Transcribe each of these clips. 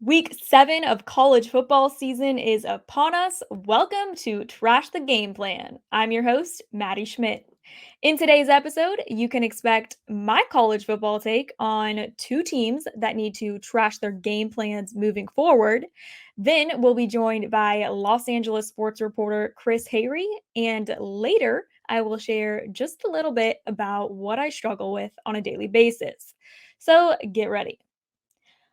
Week 7 of college football season is upon us. Welcome to Trash the Game Plan. I'm your host, Maddie Schmidt. In today's episode, you can expect my college football take on two teams that need to trash their game plans moving forward. Then we'll be joined by Los Angeles sports reporter Chris Hayre, and later I will share just a little bit about what I struggle with on a daily basis. So get ready.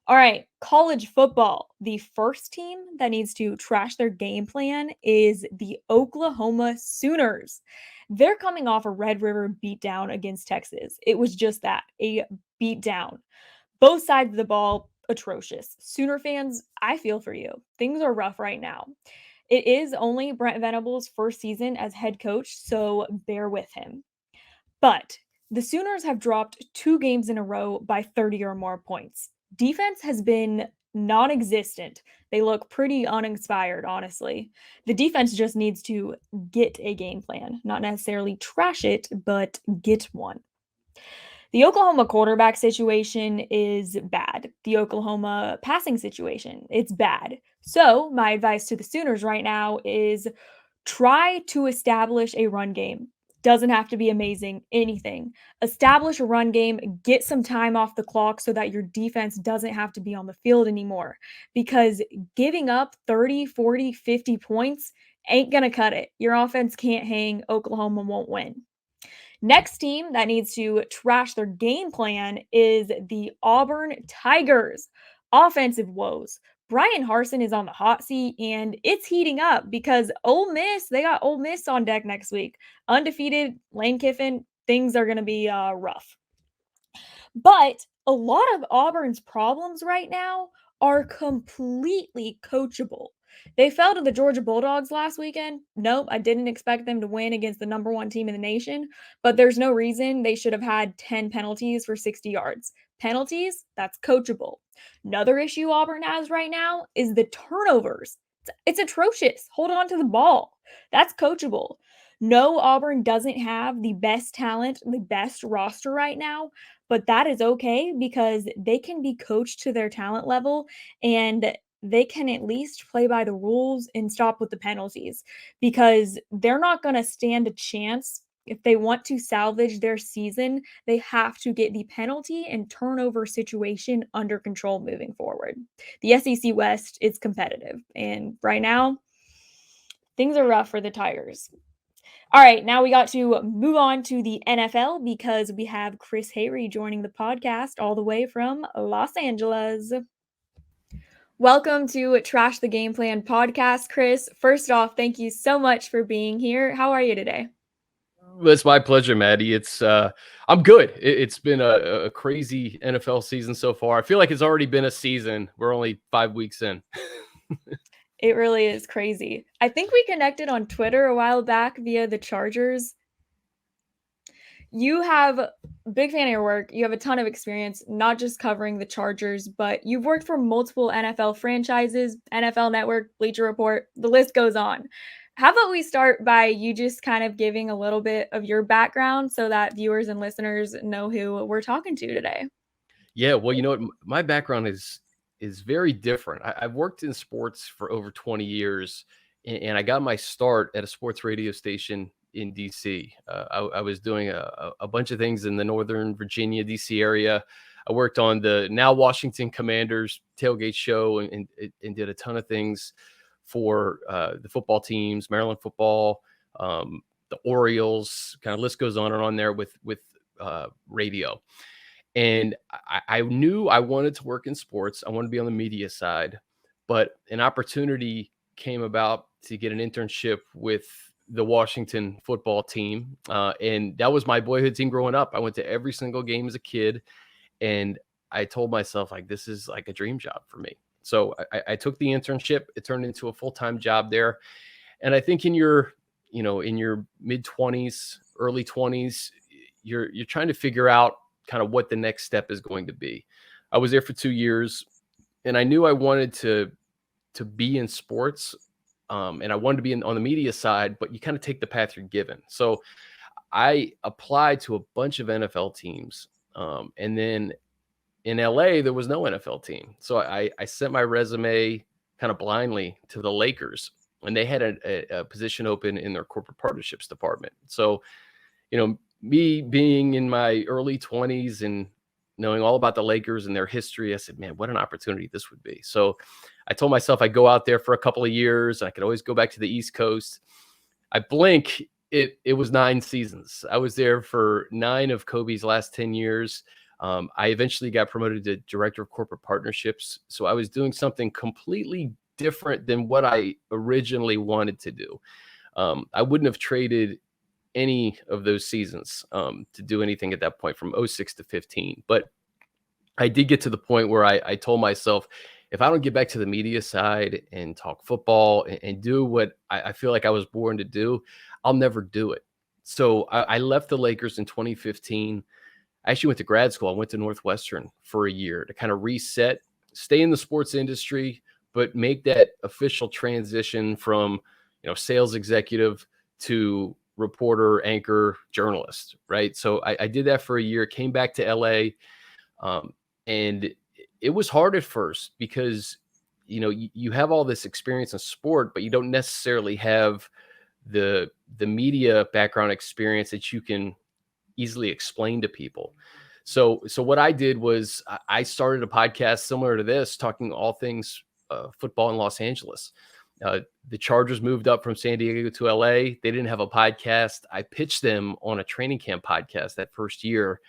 All right, college football. The first team that needs to trash their game plan is the Oklahoma Sooners. They're coming off a Red River beatdown against Texas. It was just that, a beatdown. Both sides of the ball, atrocious. Sooner fans, I feel for you. Things are rough right now. It is only Brent Venables' first season as head coach, so bear with him. But the Sooners have dropped 2 games in a row by 30 or more points. Defense has been non existent. They look pretty uninspired, honestly. The defense just needs to get a game plan, not necessarily trash it, but get one. The Oklahoma quarterback situation is bad. The Oklahoma passing situation, it's bad. So, my advice to the Sooners right now is try to establish a run game. Doesn't have to be amazing, anything. Establish a run game, get some time off the clock so that your defense doesn't have to be on the field anymore. Because giving up 30, 40, 50 points ain't going to cut it. Your offense can't hang. Oklahoma won't win. Next team that needs to trash their game plan is the Auburn Tigers. Offensive woes. Brian Harsin is on the hot seat, and it's heating up because Ole Miss, they got Ole Miss on deck next week. Undefeated, Lane Kiffin, things are going to be rough. But a lot of Auburn's problems right now are completely coachable. They fell to the Georgia Bulldogs last weekend. Nope, I didn't expect them to win against the number one team in the nation, but there's no reason they should have had 10 penalties for 60 yards. Penalties, that's coachable. Another issue Auburn has right now is the turnovers. It's atrocious. Hold on to the ball. That's coachable. No, Auburn doesn't have the best talent, the best roster right now, but that is okay because they can be coached to their talent level and they can at least play by the rules and stop with the penalties because they're not going to stand a chance. If they want to salvage their season, they have to get the penalty and turnover situation under control moving forward. The SEC West is competitive, and right now, things are rough for the Tigers. All right, now we got to move on to the NFL because we have Chris Hayre joining the podcast all the way from Los Angeles. Welcome to Trash the Game Plan podcast, Chris. First off, thank you so much for being here. How are you today? It's my pleasure, Maddie. I'm good. It's been a crazy NFL season so far. I feel like it's already been a season. We're only 5 weeks in. It really is crazy. I think we connected on Twitter a while back via the Chargers. You have a big fan of your work. You have a ton of experience, not just covering the Chargers, but you've worked for multiple NFL franchises, NFL Network, Bleacher Report, the list goes on. How about we start by you just kind of giving a little bit of your background so that viewers and listeners know who we're talking to today? Yeah, well, you know what? My background is very different. I've worked in sports for over 20 years, and I got my start at a sports radio station in DC. I was doing a bunch of things in the Northern Virginia, DC area. I worked on the now Washington Commanders tailgate show and did a ton of things for the football teams, Maryland football, the Orioles, kind of list goes on and on there with radio. And I knew I wanted to work in sports. I wanted to be on the media side, but an opportunity came about to get an internship with the Washington football team. And that was my boyhood team growing up. I went to every single game as a kid. And I told myself, like, this is like a dream job for me. So I took the internship. It turned into a full-time job there. And I think in your mid-20s, early 20s, you're trying to figure out kind of what the next step is going to be. I was there for 2 years, and I knew I wanted to be in sports, and I wanted to be on the media side, but you kind of take the path you're given. So I applied to a bunch of NFL teams, and then in LA, there was no NFL team. So I sent my resume kind of blindly to the Lakers, and they had a position open in their corporate partnerships department. So, me being in my early 20s and knowing all about the Lakers and their history, I said, man, what an opportunity this would be. So I told myself I'd go out there for a couple of years. I could always go back to the East Coast. I blink, it was 9 seasons. I was there for 9 of Kobe's last 10 years. I eventually got promoted to director of corporate partnerships. So I was doing something completely different than what I originally wanted to do. I wouldn't have traded any of those seasons to do anything at that point from 06 to 15. But I did get to the point where I told myself, if I don't get back to the media side and talk football and do what I feel like I was born to do, I'll never do it. So I left the Lakers in 2015. I actually went to grad school. I went to Northwestern for a year to kind of reset, stay in the sports industry, but make that official transition from, sales executive to reporter, anchor, journalist, right? So I did that for a year, came back to LA, and it was hard at first because, you have all this experience in sport, but you don't necessarily have the media background experience that you can easily explain to people. So what I did was I started a podcast similar to this, talking all things football in Los Angeles. The Chargers moved up from San Diego to LA. They didn't have a podcast. I pitched them on a training camp podcast that first year,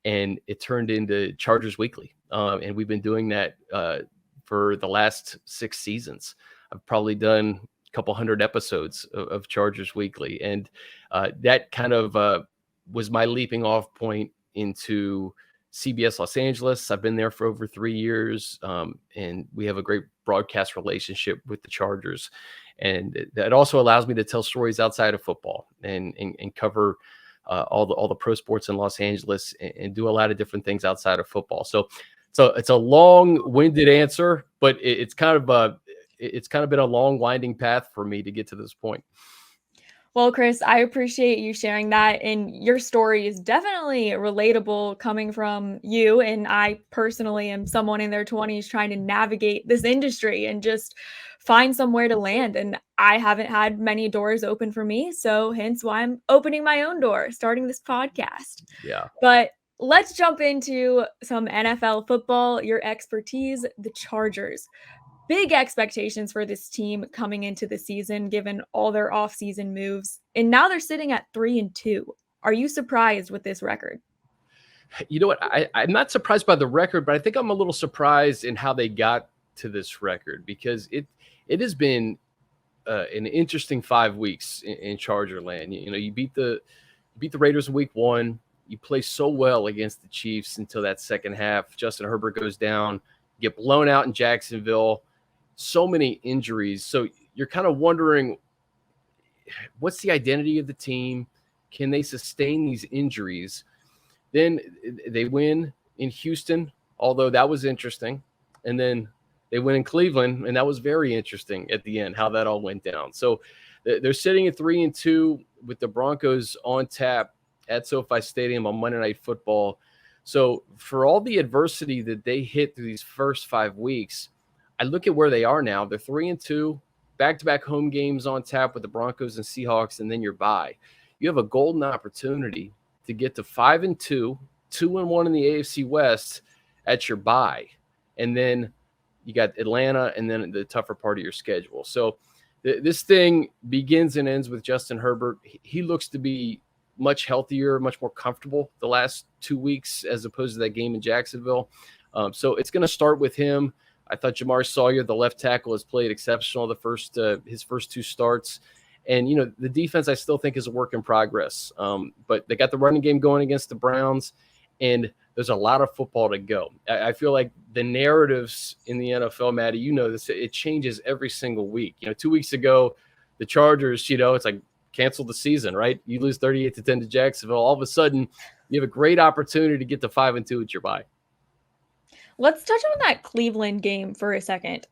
and it turned into Chargers Weekly. And we've been doing that for the last 6 seasons. I've probably done a couple hundred episodes of Chargers Weekly. And that kind of was my leaping off point into CBS Los Angeles. I've been there for over 3 years, and we have a great broadcast relationship with the Chargers. And that also allows me to tell stories outside of football and cover all the pro sports in Los Angeles and do a lot of different things outside of football. So it's a long-winded answer, but it's kind of been a long, winding path for me to get to this point. Well, Chris, I appreciate you sharing that. And your story is definitely relatable coming from you. And I personally am someone in their 20s trying to navigate this industry and just find somewhere to land. And I haven't had many doors open for me. So hence why I'm opening my own door, starting this podcast. Yeah. But let's jump into some NFL football, your expertise, the Chargers. Big expectations for this team coming into the season, given all their offseason moves. And now they're sitting at 3-2. Are you surprised with this record? You know what? I'm not surprised by the record, but I think I'm a little surprised in how they got to this record, because it has been an interesting 5 weeks in Charger land. You beat the Raiders in week 1. You play so well against the Chiefs until that second half. Justin Herbert goes down, you get blown out in Jacksonville. So many injuries. So you're kind of wondering, what's the identity of the team? Can they sustain these injuries? Then they win in Houston, although that was interesting. And then they win in Cleveland, and that was very interesting at the end, how that all went down. So they're sitting at 3-2 with the Broncos on tap at SoFi Stadium on Monday Night Football. So for all the adversity that they hit through these first 5 weeks, I look at where they are now. They're 3-2, back-to-back home games on tap with the Broncos and Seahawks, and then you're bye. You have a golden opportunity to get to 5-2, 2-1 in the AFC West at your bye. And then you got Atlanta and then the tougher part of your schedule. So this thing begins and ends with Justin Herbert. He looks to be much healthier, much more comfortable the last 2 weeks as opposed to that game in Jacksonville. So it's going to start with him. I thought Jamar Sawyer, the left tackle, has played exceptional his first 2 starts. And, the defense I still think is a work in progress. But they got the running game going against the Browns, and there's a lot of football to go. I feel like the narratives in the NFL, Maddie, this, it changes every single week. 2 weeks ago, the Chargers, it's like cancel the season, right? You lose 38-10 to Jacksonville. All of a sudden, you have a great opportunity to get to 5-2 at your bye. Let's touch on that Cleveland game for a second.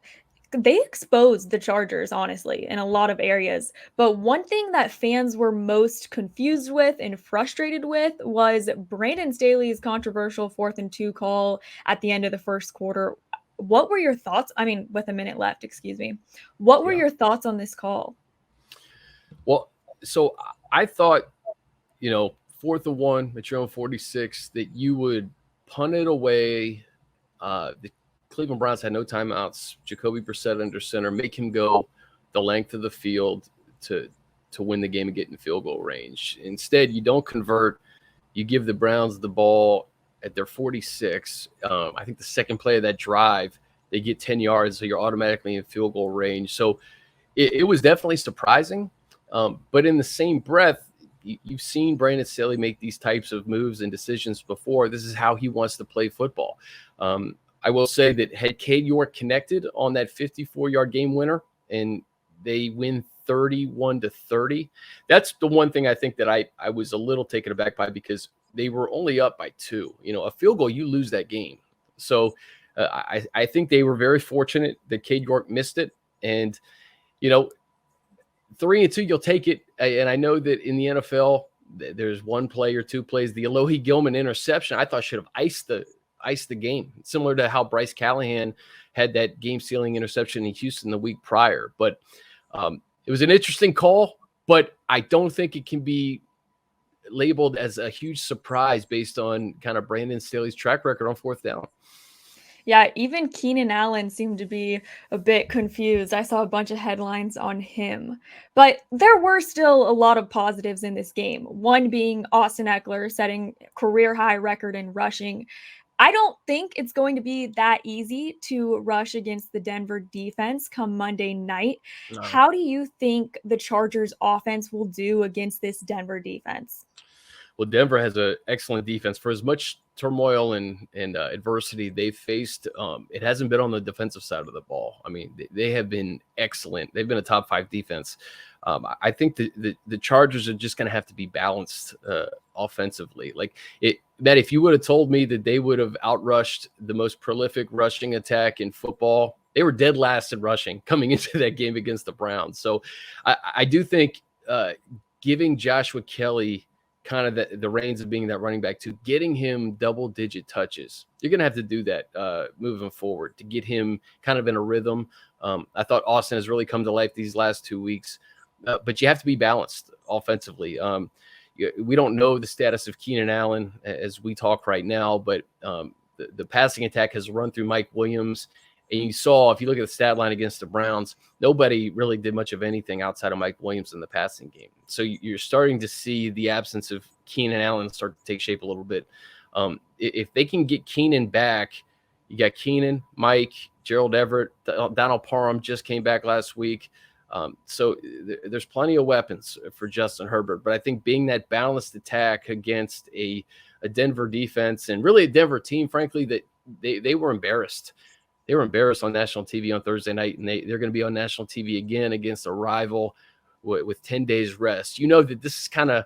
They exposed the Chargers, honestly, in a lot of areas. But one thing that fans were most confused with and frustrated with was Brandon Staley's controversial 4th and 2 call at the end of the first quarter. What were your thoughts? I mean, with a minute left, excuse me. What were Yeah. your thoughts on this call? Well, so I thought, 4th and 1 at your own 46, that you would punt it away. The Cleveland Browns had no timeouts. Jacoby Brissett under center, make him go the length of the field to win the game and get in field goal range. Instead, you don't convert. You give the Browns the ball at their 46. I think the second play of that drive, they get 10 yards, so you're automatically in field goal range. So it was definitely surprising. But in the same breath, you've seen Brandon Staley make these types of moves and decisions before. This is how he wants to play football. I will say that had Cade York connected on that 54-yard game winner and they win 31-30, that's the one thing I think that I was a little taken aback by, because they were only up by 2. A field goal, you lose that game. So I think they were very fortunate that Cade York missed it. And, 3-2, you'll take it. And I know that in the NFL, there's one play or two plays. The Alohi Gilman interception, I thought, should have iced the game, similar to how Bryce Callahan had that game-sealing interception in Houston the week prior. But it was an interesting call, but I don't think it can be labeled as a huge surprise based on kind of Brandon Staley's track record on 4th down. Yeah, even Keenan Allen seemed to be a bit confused. I saw a bunch of headlines on him. But there were still a lot of positives in this game. One being Austin Eckler setting career high record in rushing. I don't think it's going to be that easy to rush against the Denver defense come Monday night. No. How do you think the Chargers offense will do against this Denver defense? Well, Denver has an excellent defense. For as much turmoil and adversity they've faced, it hasn't been on the defensive side of the ball. I mean, they have been excellent. They've been a top 5 defense. I think the Chargers are just going to have to be balanced offensively. Matt, if you would have told me that they would have outrushed the most prolific rushing attack in football, they were dead last in rushing coming into that game against the Browns. So I do think giving Joshua Kelly kind of the reins of being that running back, to getting him double-digit touches, you're going to have to do that moving forward to get him kind of in a rhythm. I thought Austin has really come to life these last 2 weeks, but you have to be balanced offensively. We don't know the status of Keenan Allen as we talk right now, but the passing attack has run through Mike Williams. And you saw, if you look at the stat line against the Browns, nobody really did much of anything outside of Mike Williams in the passing game. So you're starting to see the absence of Keenan Allen start to take shape a little bit. If they can get Keenan back, you got Keenan, Mike, Gerald Everett, Donald Parham just came back last week. So there's plenty of weapons for Justin Herbert. But I think being that balanced attack against a Denver defense, and really a Denver team, frankly, that they were embarrassed. They were embarrassed on national TV on Thursday night, and they're going to be on national TV again against a rival with 10 days rest. That this is kind of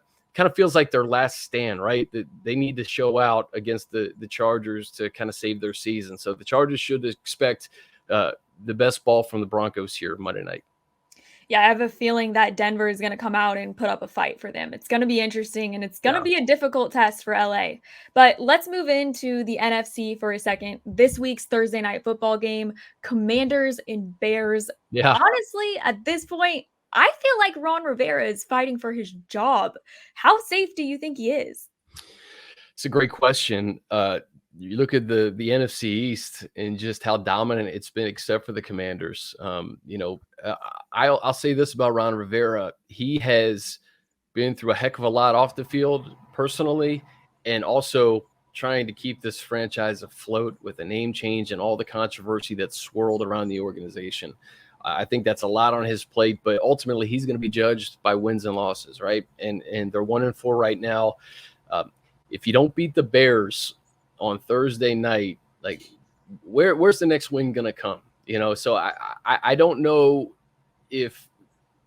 feels like their last stand, right? That they need to show out against the Chargers to kind of save their season. So the Chargers should expect the best ball from the Broncos here Monday night. Yeah, I have a feeling that Denver is going to come out and put up a fight for them. It's going to be interesting, and it's going to be a difficult test for LA. But let's move into the NFC for a second. This week's Thursday night football game, Commanders and Bears. Yeah. Honestly, at this point, I feel like Ron Rivera is fighting for his job. How safe do you think he is? It's a great question. You look at the NFC East and just how dominant it's been, except for the Commanders. I'll say this about Ron Rivera. He has been through a heck of a lot off the field personally, and also trying to keep this franchise afloat with a name change and all the controversy that's swirled around the organization. I think that's a lot on his plate, but ultimately he's going to be judged by wins and losses, right? And they're 1-4 right now. If you don't beat the Bears on Thursday night, where's the next win going to come? So I don't know if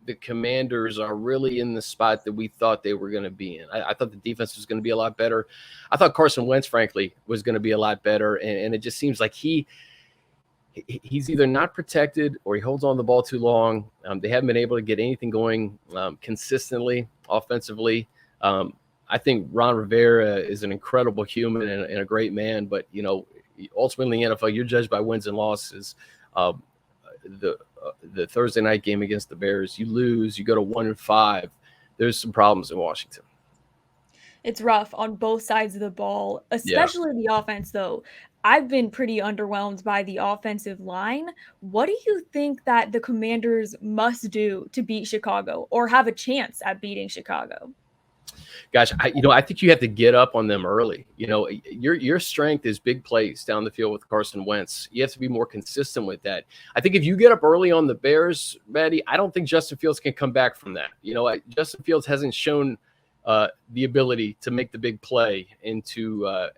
the Commanders are really in the spot that we thought they were going to be in. I thought the defense was going to be a lot better. I thought Carson Wentz, frankly, was going to be a lot better. And it just seems like he he's either not protected or he holds on the ball too long. They haven't been able to get anything going consistently offensively. I think Ron Rivera is an incredible human and a great man, but ultimately in the NFL, you're judged by wins and losses. The Thursday night game against the Bears, you lose, you go to 1-5. There's some problems in Washington. It's rough on both sides of the ball, Yeah. especially the offense, though. I've been pretty underwhelmed by the offensive line. What do you think that the Commanders must do to beat Chicago or have a chance at beating Chicago? Gosh, I think you have to get up on them early. Your strength is big plays down the field with Carson Wentz. You have to be more consistent with that. I think if you get up early on the Bears, Maddie, I don't think Justin Fields can come back from that. Justin Fields hasn't shown the ability to make the big play and to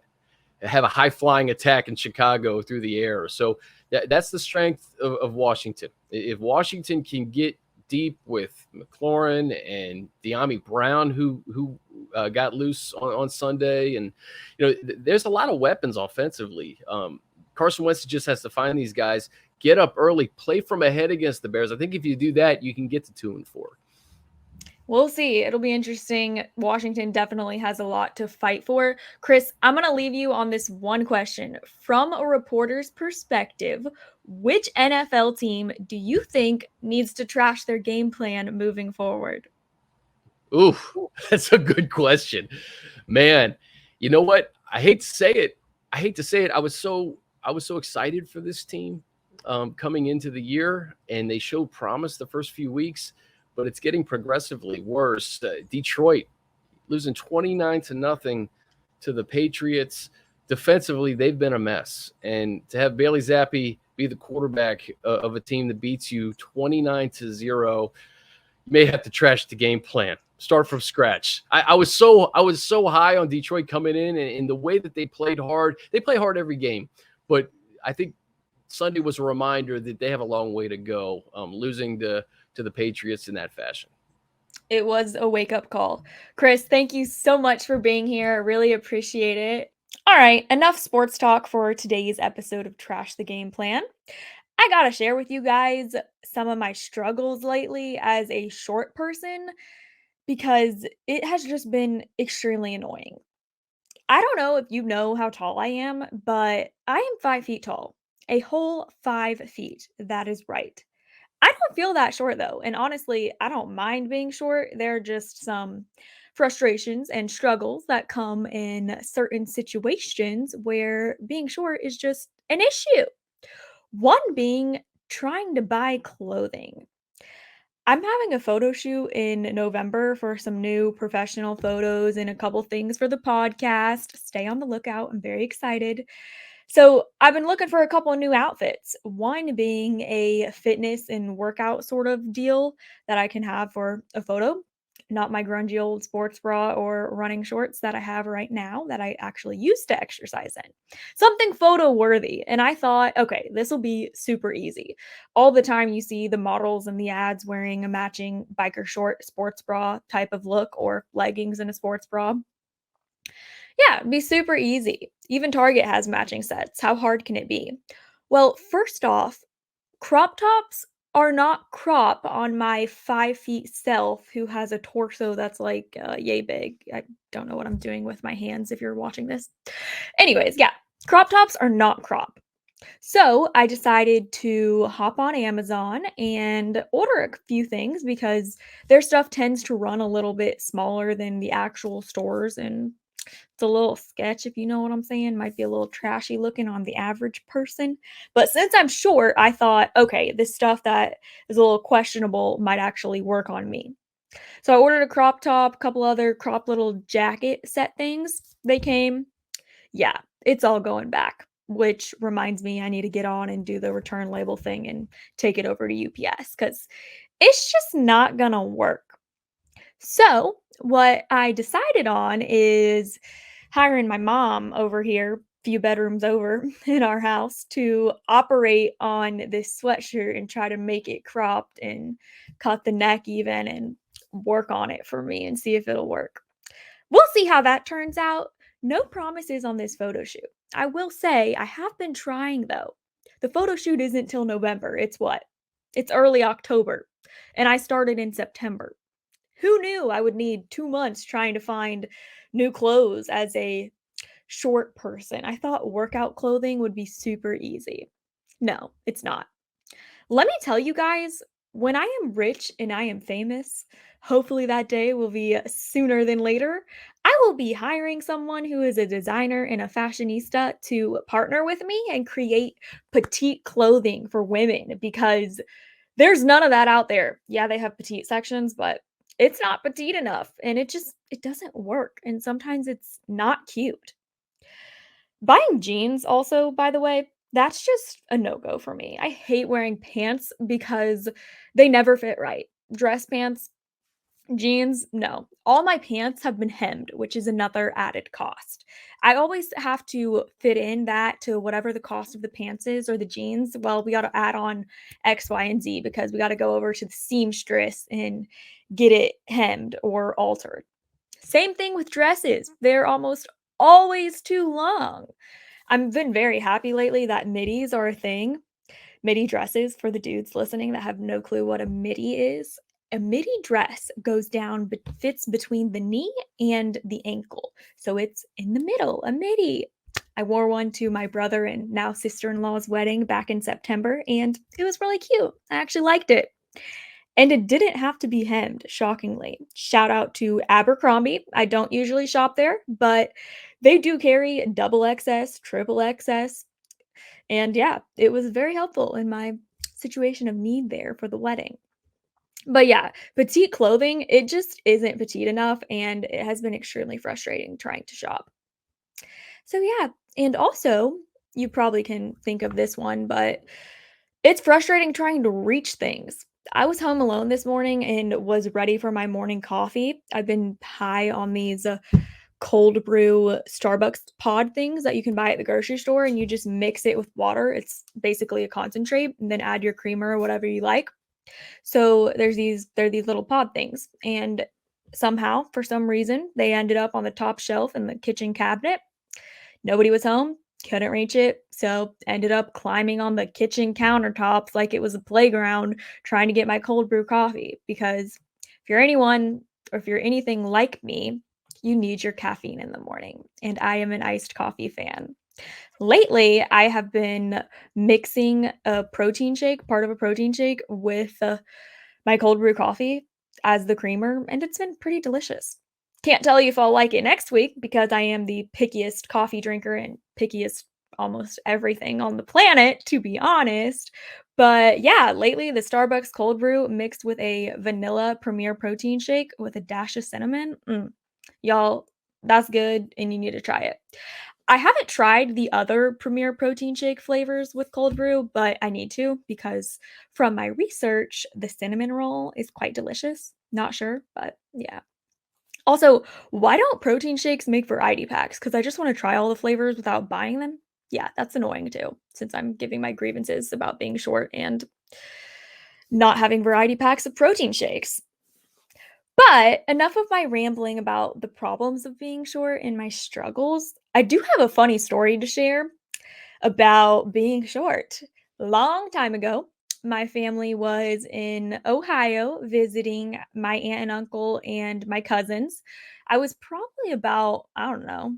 have a high-flying attack in Chicago through the air. So that's the strength of Washington. If Washington can get deep with McLaurin and De'Ami Brown, who got loose on Sunday, and there's a lot of weapons offensively. Carson Wentz just has to find these guys, get up early, play from ahead against the Bears. I think if you do that, you can get to 2-4. We'll see. It'll be interesting. Washington definitely has a lot to fight for. Chris, I'm going to leave you on this one question. From a reporter's perspective, which NFL team do you think needs to trash their game plan moving forward? Ooh, that's a good question. Man, you know what? I hate to say it. I was so excited for this team coming into the year, and they showed promise the first few weeks, but it's getting progressively worse. Detroit losing 29-0 to the Patriots. Defensively, they've been a mess. And to have Bailey Zappi be the quarterback of a team that beats you 29-0, you may have to trash the game plan. Start from scratch. I was so high on Detroit coming in, and the way that they played hard. They play hard every game, but I think Sunday was a reminder that they have a long way to go, losing to the Patriots in that fashion. It was a wake-up call. Chris, thank you so much for being here. I really appreciate it. All right, enough sports talk for today's episode of Trash the Game Plan. I gotta share with you guys some of my struggles lately as a short person because it has just been extremely annoying. I don't know if you know how tall I am, but I am 5 feet tall. A whole 5 feet. That is right. I don't feel that short though. And honestly, I don't mind being short. There are just some frustrations and struggles that come in certain situations where being short is just an issue. One being trying to buy clothing. I'm having a photo shoot in November for some new professional photos and a couple things for the podcast. Stay on the lookout. I'm very excited. So, I've been looking for a couple of new outfits. One being a fitness and workout sort of deal that I can have for a photo, not my grungy old sports bra or running shorts that I have right now that I actually used to exercise in. Something photo worthy. And I thought, okay, this will be super easy. All the time you see the models and the ads wearing a matching biker short sports bra type of look or leggings and a sports bra. Yeah, it'd be super easy. Even Target has matching sets. How hard can it be? Well, first off, crop tops are not crop on my 5 feet self who has a torso that's like yay big. I don't know what I'm doing with my hands if you're watching this. Anyways, yeah, crop tops are not crop. So I decided to hop on Amazon and order a few things because their stuff tends to run a little bit smaller than the actual stores, and it's a little sketch, if you know what I'm saying. Might be a little trashy looking on the average person. But since I'm short, I thought, okay, this stuff that is a little questionable might actually work on me. So I ordered a crop top, a couple other crop little jacket set things. They came. Yeah, it's all going back, which reminds me I need to get on and do the return label thing and take it over to UPS because it's just not going to work. So, what I decided on is hiring my mom over here, few bedrooms over in our house, to operate on this sweatshirt and try to make it cropped and cut the neck even and work on it for me and see if it'll work. We'll see how that turns out. No promises on this photo shoot. I will say I have been trying though. The photo shoot isn't till November. It's what? It's early October. And I started in September. Who knew I would need 2 months trying to find new clothes as a short person? I thought workout clothing would be super easy. No, it's not. Let me tell you guys, when I am rich and I am famous, hopefully that day will be sooner than later. I will be hiring someone who is a designer and a fashionista to partner with me and create petite clothing for women because there's none of that out there. Yeah, they have petite sections, but it's not petite enough and it doesn't work and sometimes it's not cute. Buying jeans also, by the way, that's just a no-go for me. I hate wearing pants because they never fit right. Dress pants, jeans, no. All my pants have been hemmed, which is another added cost. I always have to fit in that to whatever the cost of the pants is or the jeans. Well, we got to add on X, Y, and Z because we got to go over to the seamstress and get it hemmed or altered. Same thing with dresses. They're almost always too long. I've been very happy lately that middies are a thing. Midi dresses for the dudes listening that have no clue what a midi is. A midi dress goes down but fits between the knee and the ankle. So it's in the middle, a midi. I wore one to my brother and now sister-in-law's wedding back in September and it was really cute. I actually liked it. And it didn't have to be hemmed, shockingly. Shout out to Abercrombie. I don't usually shop there, but they do carry double XS, triple XS. And yeah, it was very helpful in my situation of need there for the wedding. But yeah, petite clothing, it just isn't petite enough, and it has been extremely frustrating trying to shop. So yeah, and also, you probably can think of this one, but it's frustrating trying to reach things. I was home alone this morning and was ready for my morning coffee. I've been high on these cold brew Starbucks pod things that you can buy at the grocery store and you just mix it with water. It's basically a concentrate and then add your creamer or whatever you like. So they're these little pod things and somehow for some reason they ended up on the top shelf in the kitchen cabinet. Nobody was home, couldn't reach it, so ended up climbing on the kitchen countertops like it was a playground trying to get my cold brew coffee because if you're anyone or if you're anything like me, you need your caffeine in the morning, and I am an iced coffee fan. Lately, I have been mixing a protein shake, part of a protein shake, with my cold brew coffee as the creamer, and it's been pretty delicious. Can't tell you if I'll like it next week because I am the pickiest coffee drinker and pickiest almost everything on the planet, to be honest. But yeah, lately the Starbucks cold brew mixed with a vanilla Premier protein shake with a dash of cinnamon. Y'all, that's good and you need to try it. I haven't tried the other Premier protein shake flavors with cold brew, but I need to because from my research, the cinnamon roll is quite delicious. Not sure, but yeah. Also, why don't protein shakes make variety packs? Because I just want to try all the flavors without buying them. Yeah, that's annoying too, since I'm giving my grievances about being short and not having variety packs of protein shakes. But enough of my rambling about the problems of being short and my struggles. I do have a funny story to share about being short. Long time ago, my family was in Ohio visiting my aunt and uncle and my cousins. I was probably about, I don't know,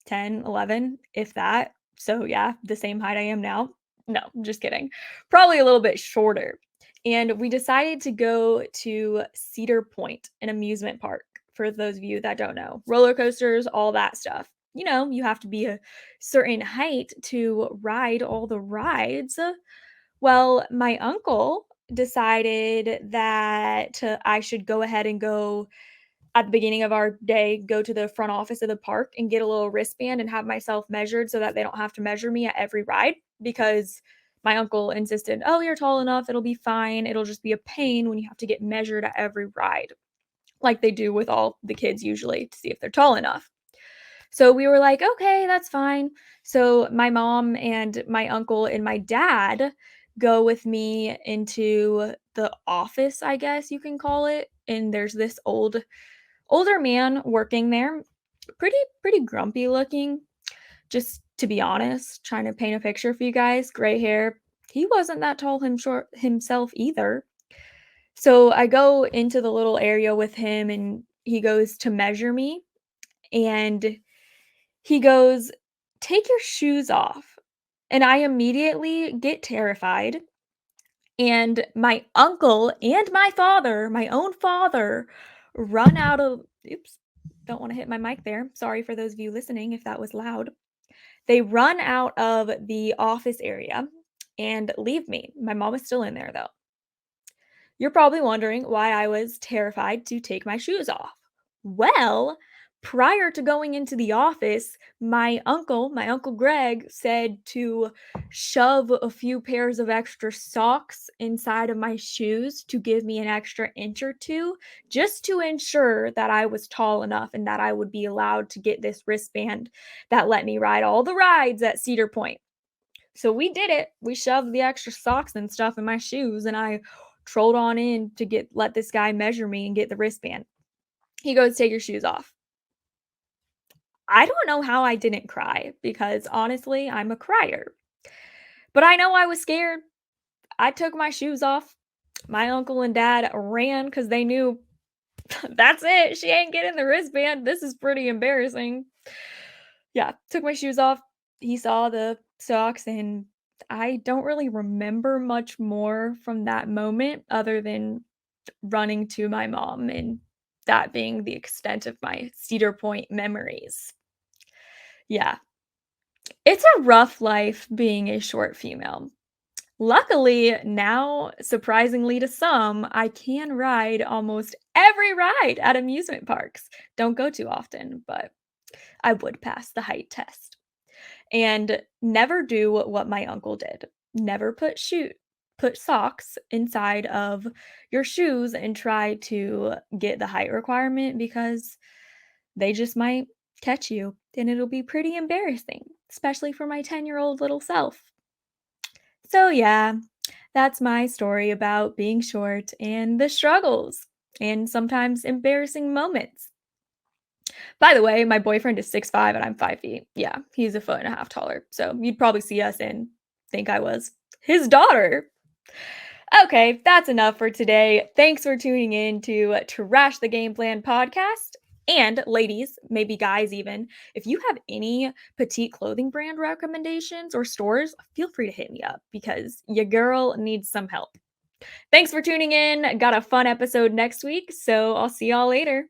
10, 11, if that. So, yeah, the same height I am now. No, I'm just kidding. Probably a little bit shorter. And we decided to go to Cedar Point, an amusement park, for those of you that don't know. Roller coasters, all that stuff. You know, you have to be a certain height to ride all the rides. Well, my uncle decided that I should go ahead and go at the beginning of our day, go to the front office of the park and get a little wristband and have myself measured so that they don't have to measure me at every ride because my uncle insisted, "Oh, you're tall enough, it'll be fine. It'll just be a pain when you have to get measured at every ride," like they do with all the kids usually to see if they're tall enough. So we were like, "Okay, that's fine." So my mom and my uncle and my dad go with me into the office, I guess you can call it, and there's this older man working there, pretty grumpy looking, just To be honest, trying to paint a picture for you guys, gray hair, he wasn't that tall himself either. So I go into the little area with him and he goes to measure me and he goes, "Take your shoes off." And I immediately get terrified. And my uncle and my father, my own father, run out of oops, don't want to hit my mic there. Sorry for those of you listening if that was loud. They run out of the office area and leave me. My mom is still in there though. You're probably wondering why I was terrified to take my shoes off. Well, prior to going into the office, my uncle Greg, said to shove a few pairs of extra socks inside of my shoes to give me an extra inch or two, just to ensure that I was tall enough and that I would be allowed to get this wristband that let me ride all the rides at Cedar Point. So we did it. We shoved the extra socks and stuff in my shoes, and I trolled on in to let this guy measure me and get the wristband. He goes, "Take your shoes off." I don't know how I didn't cry because honestly, I'm a crier. But I know I was scared. I took my shoes off. My uncle and dad ran because they knew that's it. She ain't getting the wristband. This is pretty embarrassing. Yeah, took my shoes off. He saw the socks, and I don't really remember much more from that moment other than running to my mom and that being the extent of my Cedar Point memories. Yeah, it's a rough life being a short female. Luckily, now, surprisingly to some, I can ride almost every ride at amusement parks. Don't go too often, but I would pass the height test. And never do what my uncle did. Never put socks inside of your shoes and try to get the height requirement because they just might catch you and it'll be pretty embarrassing, especially for my 10-year-old little self. So yeah, that's my story about being short and the struggles and sometimes embarrassing moments. By the way, my boyfriend is 6'5" and I'm 5 feet. Yeah, he's a foot and a half taller. So you'd probably see us and think I was his daughter. Okay, that's enough for today. Thanks for tuning in to Trash the Game Plan podcast. And ladies, maybe guys even, if you have any petite clothing brand recommendations or stores, feel free to hit me up because your girl needs some help. Thanks for tuning in. Got a fun episode next week, so I'll see y'all later.